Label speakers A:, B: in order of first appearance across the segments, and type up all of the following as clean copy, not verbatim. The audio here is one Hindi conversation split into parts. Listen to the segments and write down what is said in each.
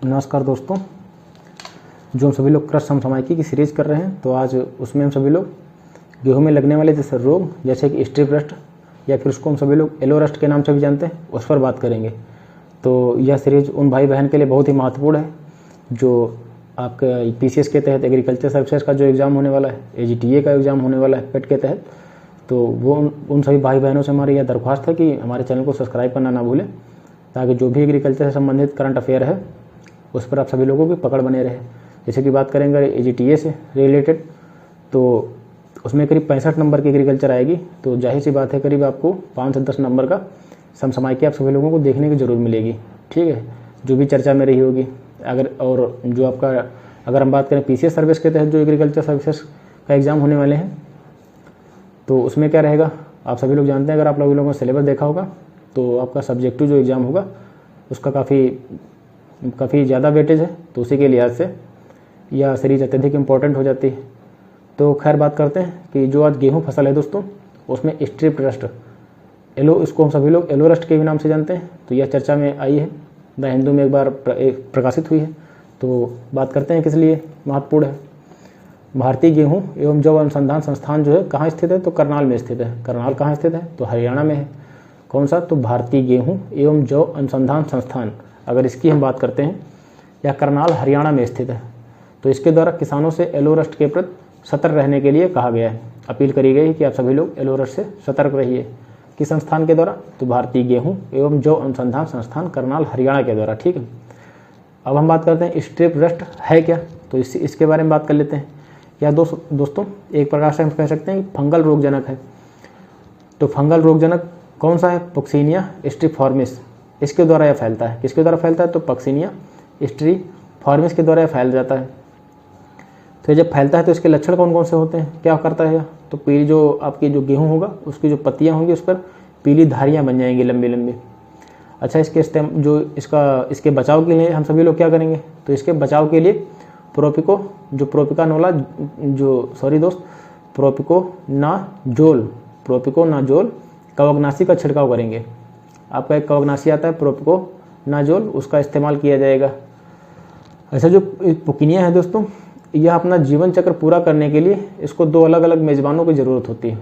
A: नमस्कार दोस्तों, जो हम सभी लोग कृषि समसामयिकी की सीरीज कर रहे हैं, तो आज उसमें हम सभी लोग गेहूं में लगने वाले जैसे रोग, जैसे कि स्ट्रिप रस्ट या फिर उसको हम सभी लोग येलो रस्ट के नाम से भी जानते हैं, उस पर बात करेंगे। तो यह सीरीज उन भाई बहन के लिए बहुत ही महत्वपूर्ण है जो आपका पीसीएस के तहत एग्रीकल्चर सर्विसेज का जो एग्ज़ाम होने वाला है, एजीटीए का एग्ज़ाम होने वाला है पेट के तहत। तो वो उन सभी भाई बहनों से हमारी यह दरख्वास्त है कि हमारे चैनल को सब्सक्राइब करना ना भूलें, ताकि जो भी एग्रीकल्चर से संबंधित करंट अफेयर है उस पर आप सभी लोगों की पकड़ बने रहे। जैसे कि बात करेंगे एजीटीए से रिलेटेड, तो उसमें करीब 65 नंबर की एग्रीकल्चर आएगी। तो जाहिर सी बात है करीब आपको 5 से 10 नंबर का समसामयिकी आप सभी लोगों को देखने की ज़रूर मिलेगी। ठीक है, जो भी चर्चा में रही होगी। और जो आपका अगर हम बात करें पीसीएस सर्विस के तहत जो एग्रीकल्चर सर्विसेज का एग्ज़ाम होने वाले हैं, तो उसमें क्या रहेगा आप सभी लोग जानते हैं। अगर आप लोगों ने सिलेबस देखा होगा तो आपका सब्जेक्टिव जो एग्ज़ाम होगा उसका काफ़ी ज़्यादा वेटेज है, तो उसी के लिहाज से यह सीरीज अत्यधिक इम्पोर्टेंट हो जाती है। तो खैर बात करते हैं कि जो आज गेहूं फसल है दोस्तों, उसमें स्ट्रिप रस्ट येलो, इसको हम सभी लोग येलो रस्ट के भी नाम से जानते हैं। तो यह चर्चा में आई है, द हिंदू में एक बार प्रकाशित हुई है। तो बात करते हैं किस लिए महत्वपूर्ण है। भारतीय गेहूँ एवं जौ अनुसंधान संस्थान जो है कहाँ स्थित है, तो करनाल में स्थित है। करनाल कहाँ स्थित है, तो हरियाणा में है। कौन सा, तो भारतीय गेहूँ एवं जौ अनुसंधान संस्थान, अगर इसकी हम बात करते हैं, यह करनाल हरियाणा में स्थित है। तो इसके द्वारा किसानों से येलो रस्ट के प्रति सतर्क रहने के लिए कहा गया है, अपील करी गई है कि आप सभी लोग येलो रस्ट से सतर्क रहिए। किस संस्थान के द्वारा, तो भारतीय गेहूँ एवं जौ अनुसंधान संस्थान करनाल हरियाणा के द्वारा। ठीक है, अब हम बात करते हैं स्ट्रिप रस्ट है क्या, तो इसके बारे में बात कर लेते हैं। या दोस्तों एक प्रकार से हम कह सकते हैं कि फंगल रोगजनक है। तो फंगल रोगजनक कौन सा है, पक्सिनिया स्ट्रिपफॉर्मिस, इसके द्वारा यह फैलता है। किसके द्वारा फैलता है, तो पक्सिनिया स्ट्रिपफॉर्मिस के द्वारा यह फैल जाता है। तो जब फैलता है तो इसके लक्षण कौन कौन से होते हैं, क्या करता है, तो पीली जो आपकी जो गेहूं होगा उसकी जो पत्तियां होंगी उस पर पीली धारियां बन जाएंगी लंबी लंबी। अच्छा, इसके बचाव के लिए हम सभी लोग क्या करेंगे, तो इसके बचाव के लिए प्रोपिकोनाजोल कवकनाशी का छिड़काव करेंगे। आपका एक कवकनाशी आता है प्रोपिकोनाजोल, उसका इस्तेमाल किया जाएगा। ऐसा जो पुकिनिया है दोस्तों, यह अपना जीवन चक्र पूरा करने के लिए इसको 2 अलग अलग मेज़बानों की ज़रूरत होती है।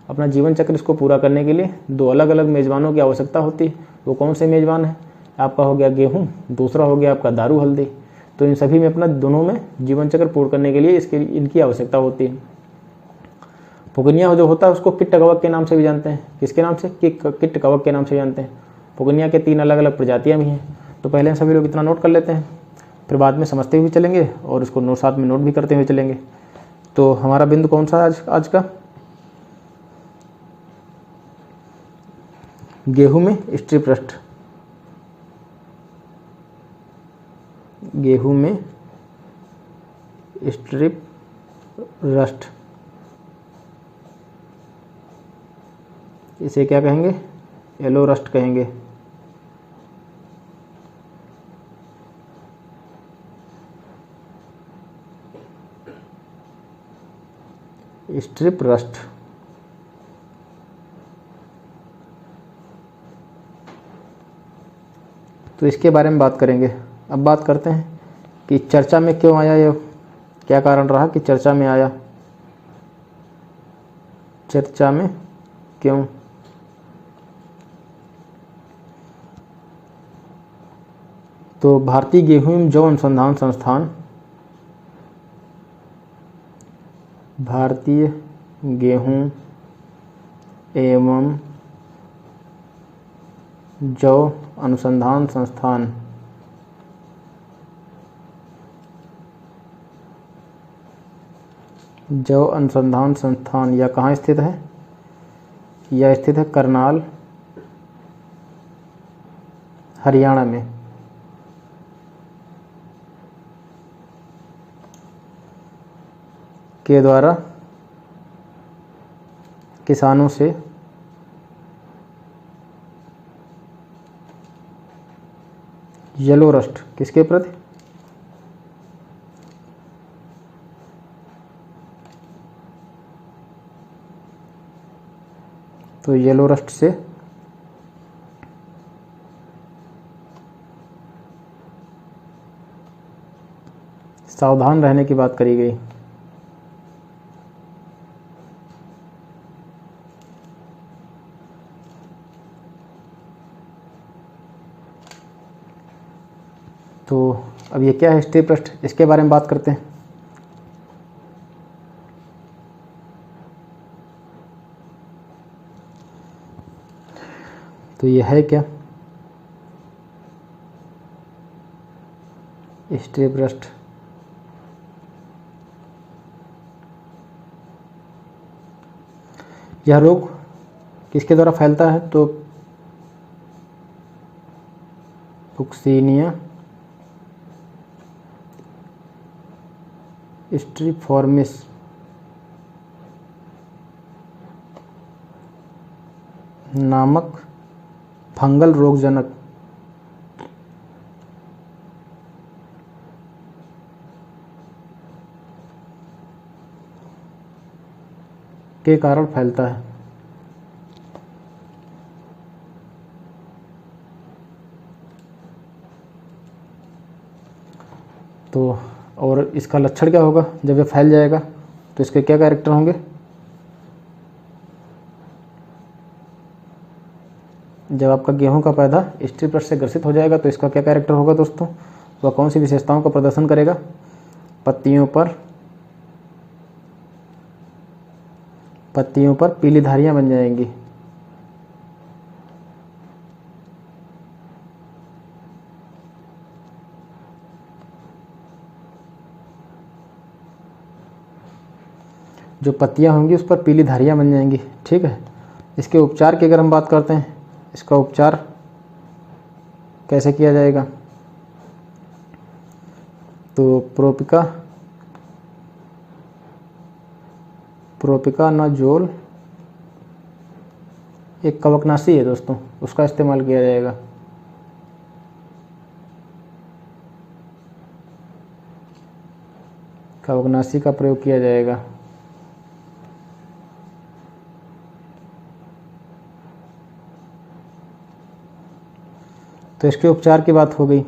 A: अपना जीवन चक्र इसको पूरा करने के लिए 2 अलग अलग मेज़बानों की आवश्यकता होती है। वो कौन से मेज़बान है, आपका हो गया गेहूँ, दूसरा हो गया आपका दारू हल्दी। तो इन सभी में अपना दोनों में जीवन चक्र पूर्ण करने के लिए इनकी आवश्यकता होती है। पुकनिया जो होता है उसको कीट कवक के नाम से भी जानते हैं। किसके नाम से, कीट कवक के नाम से जानते हैं। पुकनिया के 3 अलग अलग प्रजातियां भी हैं। तो पहले हम सभी लोग इतना नोट कर लेते हैं, फिर बाद में समझते हुए चलेंगे और उसको साथ में नोट भी करते हुए चलेंगे। तो हमारा बिंदु कौन सा आज का, गेहूं में स्ट्रिप रस्ट। गेहूं में स्ट्रिप रस्ट, इसे क्या कहेंगे, येलो रस्ट कहेंगे। स्ट्रिप रस्ट, तो इसके बारे में बात करेंगे। अब बात करते हैं कि चर्चा में क्यों आया, यह क्या कारण रहा कि चर्चा में आया। चर्चा में क्यों, तो भारतीय गेहूं एवं जौ अनुसंधान संस्थान, भारतीय गेहूं एवं जौ अनुसंधान संस्थान जौ अनुसंधान संस्थान यह कहाँ स्थित है, यह स्थित है करनाल हरियाणा में। के द्वारा किसानों से येलो रस्ट किसके प्रति, तो येलो रस्ट से सावधान रहने की बात करी गई। तो अब ये क्या है स्त्री पृष्ठ, इसके बारे में बात करते हैं। तो ये है क्या, स्त्री पृष्ठ। यह रोग किसके द्वारा फैलता है, तो पुक्सिनिया स्ट्रीफॉर्मिस नामक फंगल रोगजनक के कारण फैलता है। तो और इसका लक्षण क्या होगा, जब ये फैल जाएगा तो इसके क्या कैरेक्टर होंगे। जब आपका गेहूं का पौधा स्त्री पृष्ठ से ग्रसित हो जाएगा तो इसका क्या कैरेक्टर होगा दोस्तों, वह कौन सी विशेषताओं का प्रदर्शन करेगा। पत्तियों पर पीली धारियां बन जाएंगी। जो पत्तियां होंगी उस पर पीली धारियां बन जाएंगी, ठीक है। इसके उपचार की अगर हम बात करते हैं, इसका उपचार कैसे किया जाएगा, तो प्रोपिकानाजोल एक कवकनाशी है दोस्तों, उसका इस्तेमाल किया जाएगा। कवकनाशी का प्रयोग किया जाएगा। तो इसके उपचार की बात हो गई।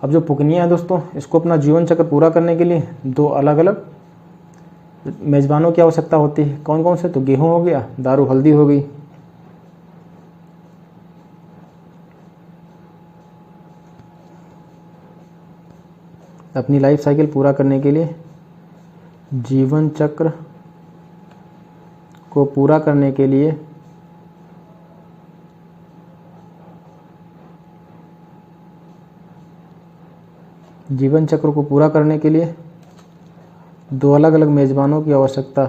A: अब जो पुकनिया है दोस्तों, इसको अपना जीवन चक्र पूरा करने के लिए दो अलग अलग मेजबानों की आवश्यकता होती है। कौन कौन से, तो गेहूं हो गया, दारू हल्दी हो गई। अपनी लाइफ साइकिल पूरा करने के लिए, जीवन चक्र को पूरा करने के लिए दो अलग अलग मेजबानों की आवश्यकता।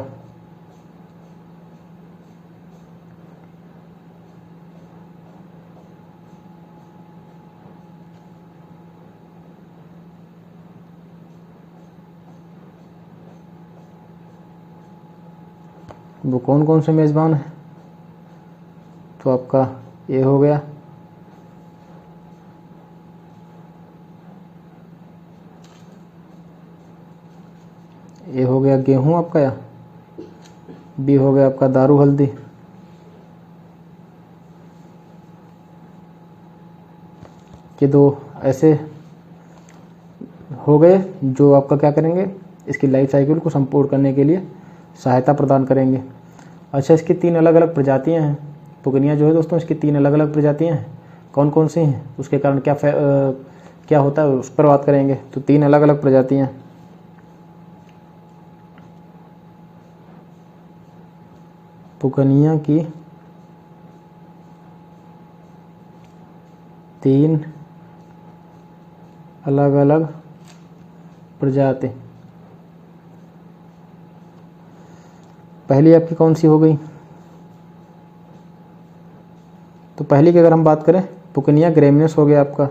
A: वो कौन कौन से मेजबान हैं, तो आपका ये हो गया, ए हो गया गेहूं आपका, या बी हो गया आपका दारू हल्दी। ये दो ऐसे हो गए जो आपका क्या करेंगे, इसकी लाइफ साइकिल को संपूर्ण करने के लिए सहायता प्रदान करेंगे। अच्छा, इसकी तीन अलग अलग प्रजातियां हैं। पुकनिया जो है दोस्तों, इसकी तीन अलग अलग प्रजातियां हैं। कौन कौन सी हैं, उसके कारण क्या होता है, उस पर बात करेंगे। तो तीन अलग अलग प्रजातियां, पुकनिया की तीन अलग अलग प्रजाति। पहली आपकी कौन सी हो गई, तो पहली की अगर हम बात करें, पुकनिया ग्रैमिनस हो गया आपका,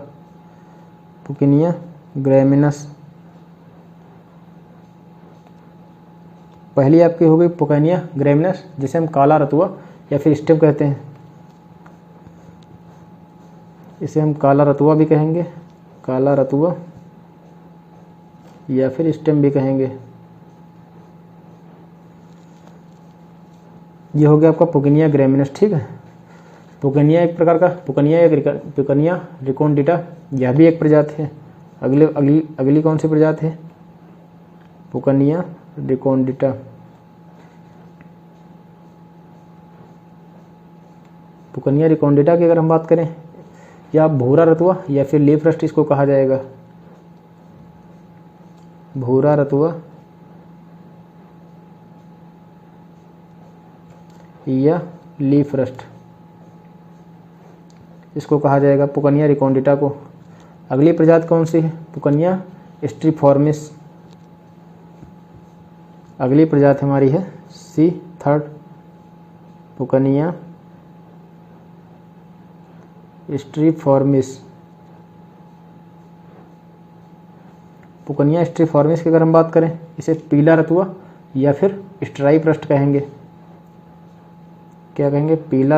A: पुकनिया ग्रैमिनस। पहली आपकी हो गई पुकनिया ग्रैमिनस, जिसे हम काला रतुआ या फिर स्टेम कहते हैं। इसे हम काला रतुआ भी कहेंगे, काला रतुआ या फिर स्टेम भी कहेंगे। ये हो गया आपका पुकनिया ग्रैमिनस, ठीक है। पुकनिया एक प्रकार का पुकनिया रिकोन्डिटा, यह भी एक प्रजाति है। अगली कौन सी प्रजाति है? पुकनिया रिकोन्डिटा। पुकनिया रिकोन्डिटा की अगर हम बात करें, या भूरा रतुआ या फिर लीफ रस्ट इसको कहा जाएगा। भूरा रतुआ या लीफ रस्ट इसको कहा जाएगा पुकनिया रिकोन्डिटा को। अगली प्रजाति कौन सी है? पुकनिया स्ट्रीफॉर्मिस। अगली प्रजाति हमारी है C3 पुकनिया स्ट्रीफॉर्मिस। पुकनिया स्ट्रीफॉर्मिस की अगर हम बात करें, इसे पीला रतुआ या फिर स्ट्राइप रस्ट कहेंगे। क्या कहेंगे? पीला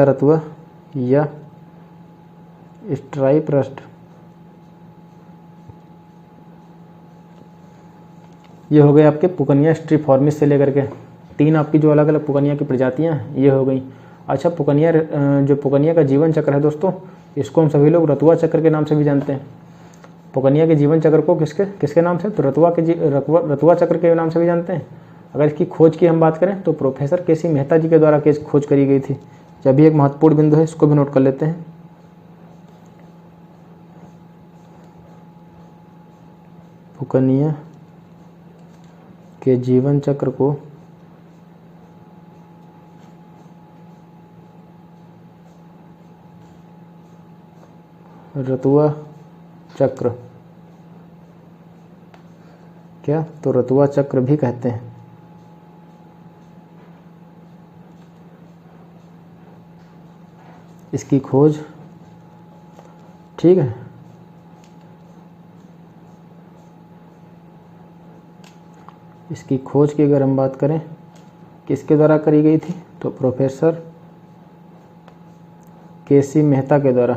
A: रतुआ या स्ट्राइप रस्ट। ये हो गए आपके पुकनिया स्ट्रीफॉर्मिस से लेकर के 3 आपकी जो अलग अलग पुकनिया की प्रजातियां हैं ये हो गई। अच्छा, जो पुकनिया का जीवन चक्र है दोस्तों, इसको हम सभी लोग रतुआ चक्र के नाम से भी जानते हैं। पुकनिया के जीवन चक्र को किसके नाम से? तो रतुआ चक्र के नाम से भी जानते हैं। अगर इसकी खोज की हम बात करें तो प्रोफेसर केसी मेहता जी के द्वारा खोज करी गई थी। यह भी एक महत्वपूर्ण बिंदु है, इसको भी नोट कर लेते हैं। पुकनिया के जीवन चक्र को रतुआ चक्र, क्या? तो रतुआ चक्र भी कहते हैं। इसकी खोज, ठीक है, इसकी खोज की अगर हम बात करें किसके द्वारा करी गई थी? तो प्रोफेसर केसी मेहता के द्वारा।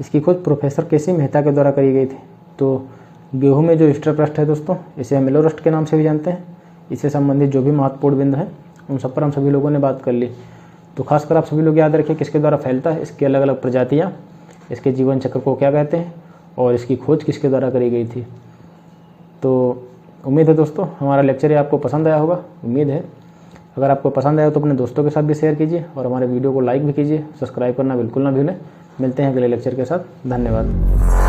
A: इसकी खोज प्रोफेसर केसी मेहता के द्वारा करी गई थी। तो गेहूं में जो स्ट्रेपरस्ट है दोस्तों, इसे हम एलोरस्ट के नाम से भी जानते हैं। इससे संबंधित जो भी महत्वपूर्ण बिंदु है उन सब पर हम सभी लोगों ने बात कर ली। तो खासकर आप सभी लोग याद रखिए किसके द्वारा फैलता है, इसकी अलग अलग प्रजातियां, इसके जीवन चक्र को क्या कहते हैं और इसकी खोज किसके द्वारा करी गई थी। तो उम्मीद है दोस्तों हमारा लेक्चर ये आपको पसंद आया होगा। उम्मीद है अगर आपको पसंद आया तो अपने दोस्तों के साथ भी शेयर कीजिए और हमारे वीडियो को लाइक भी कीजिए। सब्सक्राइब करना बिल्कुल ना भूलें। मिलते हैं अगले लेक्चर के साथ। धन्यवाद।